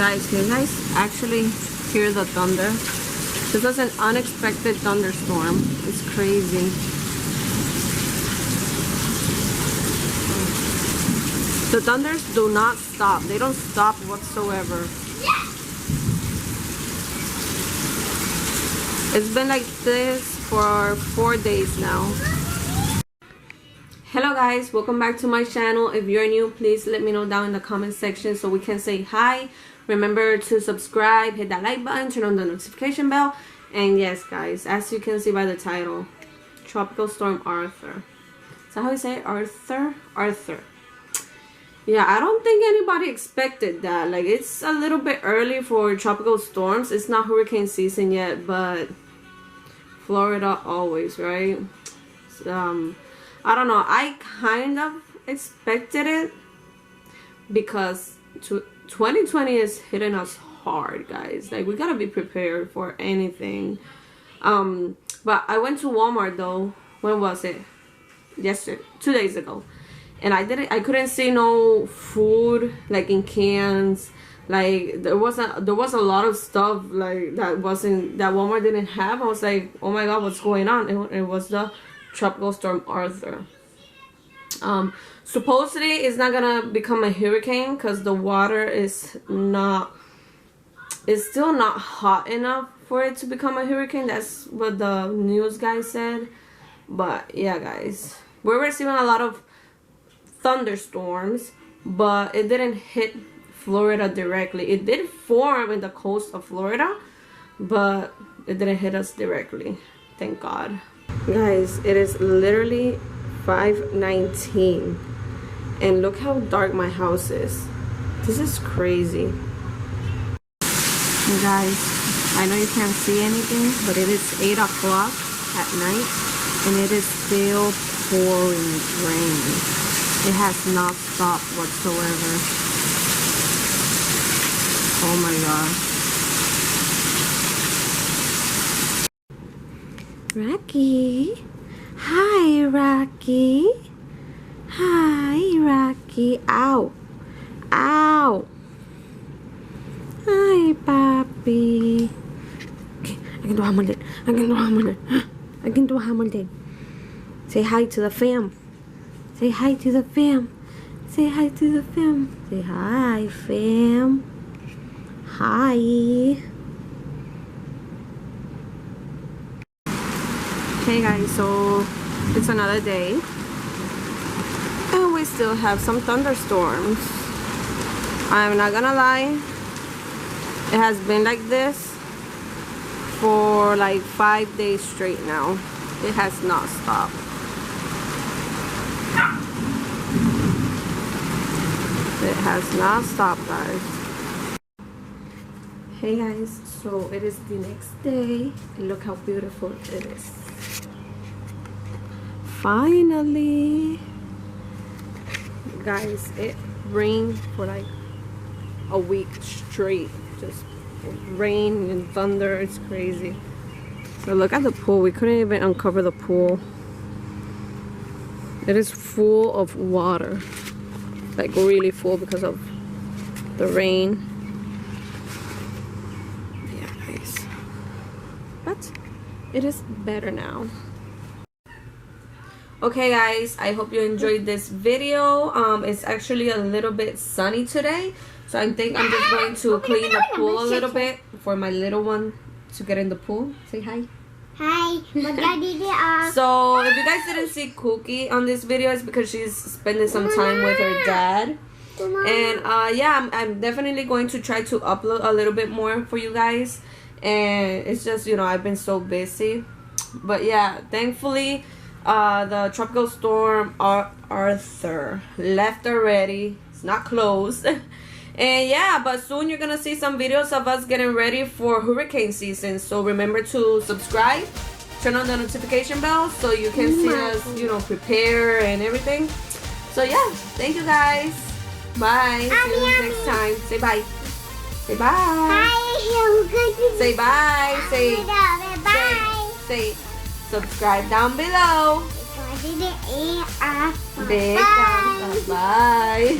Guys, can you guys actually hear the thunder? This was an unexpected thunderstorm. It's crazy. The thunders do not stop. They don't stop whatsoever. It's been like this for 4 days now. Hello guys, welcome back to my channel. If you're new, please let me know down in the comment section so we can say hi. Remember to subscribe, hit that like button, turn on the notification bell. And yes guys, as you can see by the title, Tropical Storm Arthur. Is that how you say it? Arthur? Arthur. Yeah, I don't think anybody expected that. Like, it's a little bit early for tropical storms. It's not hurricane season yet, but Florida always, right? I don't know. I kind of expected it because 2020 is hitting us hard, guys. Like, we gotta be prepared for anything. But I went to Walmart though. When was it? Yesterday, 2 days ago. And I couldn't see no food like in cans. Like there was a lot of stuff like that Walmart didn't have. I was like, oh my god, what's going on? It was the Tropical Storm Arthur. Supposedly it's not gonna become a hurricane because the water is still not hot enough for it to become a hurricane. That's what the news guy said. But yeah guys, we're receiving a lot of thunderstorms, but it didn't hit Florida directly. It did form in the coast of Florida, but it didn't hit us directly, thank God. Guys, it is literally 5:19 and look how dark my house is. This is crazy. And guys, I know you can't see anything, but it is 8 o'clock at night and it is still pouring rain. It has not stopped whatsoever. Oh my god. Rocky. Hi, Rocky. Hi, Rocky. Ow. Ow. Hi, Papi. Okay, I can do Hamilton. I can do Hamilton. I can do Hamilton. Say hi to the fam. Say hi to the fam. Say hi to the fam. Say hi, fam. Hi. Hey guys, so it's another day. And we still have some thunderstorms. I'm not gonna lie. It has been like this for like 5 days straight now. It has not stopped. It has not stopped, guys. Hey guys, so it is the next day and look how beautiful it is. Finally, guys, it rained for like a week straight. Just rain and thunder. It's crazy. So look at the pool. We couldn't even uncover the pool. It is full of water. Like really full because of the rain. Yeah guys, but it is better now. Okay guys, I hope you enjoyed this video. It's actually a little bit sunny today, so I think I'm just going to clean the pool a little bit for my little one to get in the pool. Say hi. Hi. So if you guys didn't see Cookie on this video, it's because she's spending some time with her dad. And yeah, I'm definitely going to try to upload a little bit more for you guys. And it's just, you know, I've been so busy. But yeah, thankfully the tropical storm Arthur left already. It's not closed. And yeah, but soon you're gonna see some videos of us getting ready for hurricane season. So remember to subscribe, turn on the notification bell so you can see us, you know, prepare and everything. So yeah, thank you guys. Bye. See you next time. Say bye. Say bye. Say bye. Say bye. Say subscribe down below. Big thumbs up. Bye.